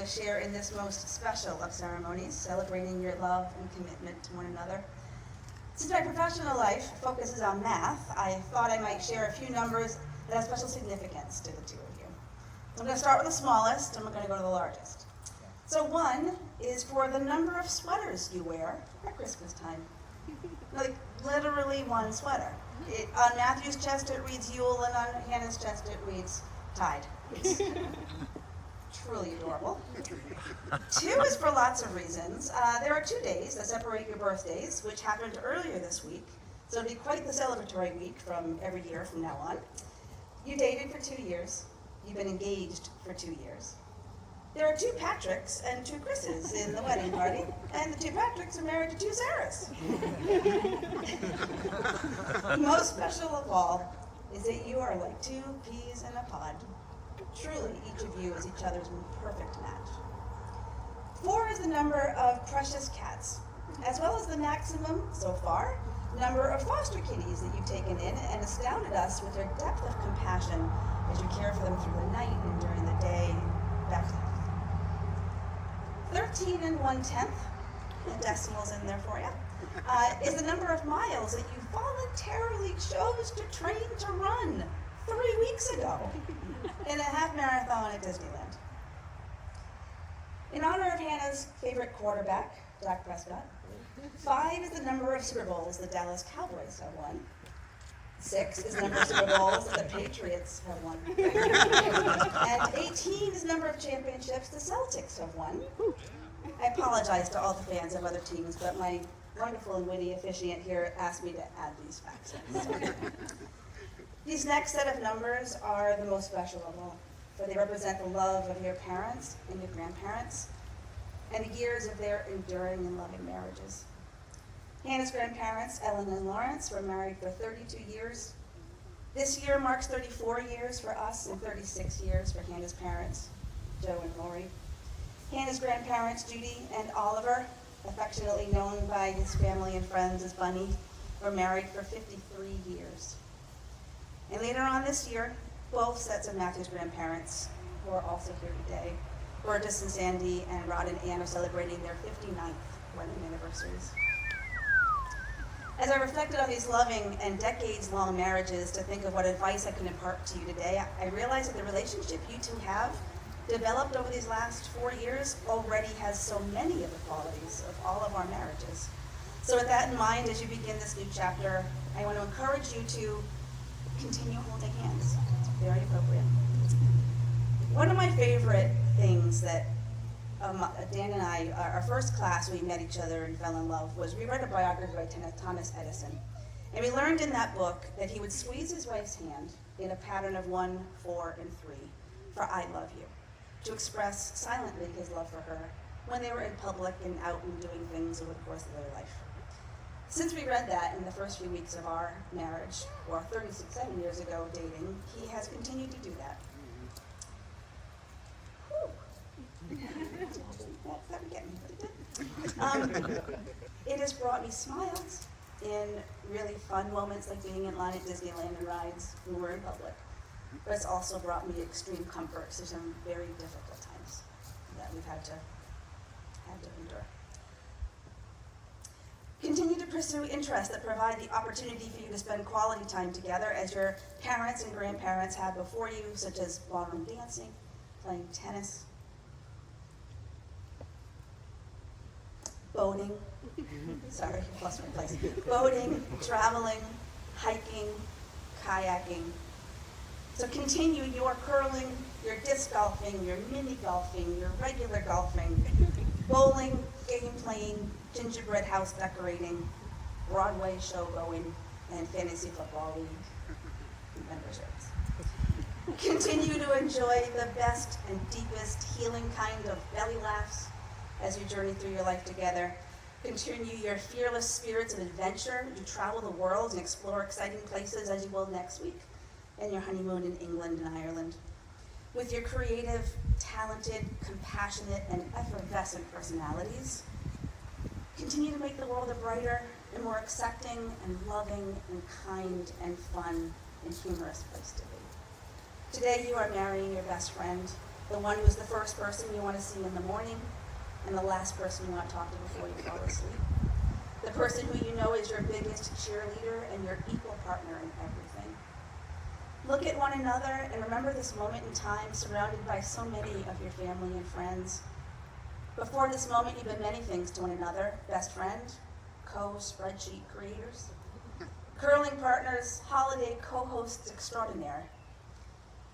share in this most special of ceremonies, celebrating your love and commitment to one another. Since my professional life focuses on math, I thought I might share a few numbers that have special significance to the two of you. I'm going to start with the smallest, and we're going to go to the largest. So 1 is for the number of sweaters you wear at Christmas time. Like, literally 1 sweater. On Matthew's chest it reads Yule, and on Hannah's chest it reads Tide. It's truly adorable. 2 is for lots of reasons. There are 2 days that separate your birthdays, which happened earlier this week, so it'll be quite the celebratory week from every year from now on. You dated for 2 years. You've been engaged for 2 years. There are 2 Patricks and 2 Chris's in the wedding party, and the 2 Patricks are married to 2 Sarahs. Most special of all is that you are like 2 peas in a pod. Truly, each of you is each other's perfect match. 4 is the number of precious cats, as well as the maximum, so far, number of foster kitties that you've taken in and astounded us with their depth of compassion as you care for them through the night and during the day, back to health. 13 1/10, and decimals in there for you, is the number of miles that you voluntarily chose to train to run 3 weeks ago in a half marathon at Disneyland. In honor of Hannah's favorite quarterback, Dak Prescott, 5 is the number of Super Bowls the Dallas Cowboys have won. 6 is the number of Super Bowls that the Patriots have won. And 18 is the number of championships the Celtics have won. I apologize to all the fans of other teams, but my wonderful and witty officiant here asked me to add these facts in. So. These next set of numbers are the most special of all, for they represent the love of your parents and your grandparents, and the years of their enduring and loving marriages. Hannah's grandparents, Ellen and Lawrence, were married for 32 years. This year marks 34 years for us and 36 years for Hannah's parents, Joe and Lori. Hannah's grandparents, Judy and Oliver, affectionately known by his family and friends as Bunny, were married for 53 years. And later on this year, both sets of Matthew's grandparents, who are also here today, Burgess and Sandy and Rod and Ann, are celebrating their 59th wedding anniversaries. As I reflected on these loving and decades-long marriages to think of what advice I can impart to you today, I realized that the relationship you two have developed over these last 4 years already has so many of the qualities of all of our marriages. So with that in mind, as you begin this new chapter, I want to encourage you to continue holding hands. It's very appropriate. One of my favorite things that Dan and I, our first class, we met each other and fell in love, was we read a biography by Thomas Edison. And we learned in that book that he would squeeze his wife's hand in a pattern of 1, 4, and 3 for I love you, to express silently his love for her when they were in public and out and doing things over the course of their life. Since we read that in the first few weeks of our marriage, or 37 years ago dating, he has continued to do that. It has brought me smiles in really fun moments like being in line at Disneyland and rides when we're in public. But it's also brought me extreme comforts through some very difficult times that we've had to endure. Continue to pursue interests that provide the opportunity for you to spend quality time together as your parents and grandparents have before you, such as ballroom dancing, playing tennis, boating, sorry, I lost my place, boating, traveling, hiking, kayaking. So continue your curling, your disc golfing, your mini golfing, your regular golfing, bowling, game playing, gingerbread house decorating, Broadway show going, and fantasy football league memberships. Continue to enjoy the best and deepest healing kind of belly laughs as you journey through your life together. Continue your fearless spirits of adventure. You travel the world and explore exciting places as you will next week and your honeymoon in England and Ireland. With your creative, talented, compassionate, and effervescent personalities, continue to make the world a brighter and more accepting and loving and kind and fun and humorous place to be. Today you are marrying your best friend, The one who's the first person you want to see in the morning, and the last person you want to talk to before you fall asleep. The person who you know is your biggest cheerleader and your equal partner in everything. Look at one another and remember this moment in time surrounded by so many of your family and friends. Before this moment, you've been many things to one another: best friend, co-spreadsheet creators, curling partners, holiday co-hosts extraordinaire.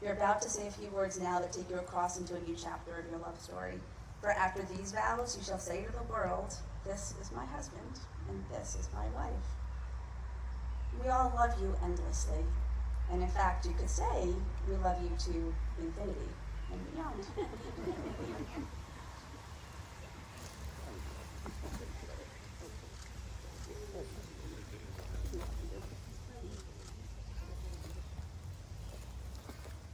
You're about to say a few words now that take you across into a new chapter of your love story. For after these vows, you shall say to the world, this is my husband, and this is my wife. We all love you endlessly. And in fact, you could say we love you to infinity and beyond.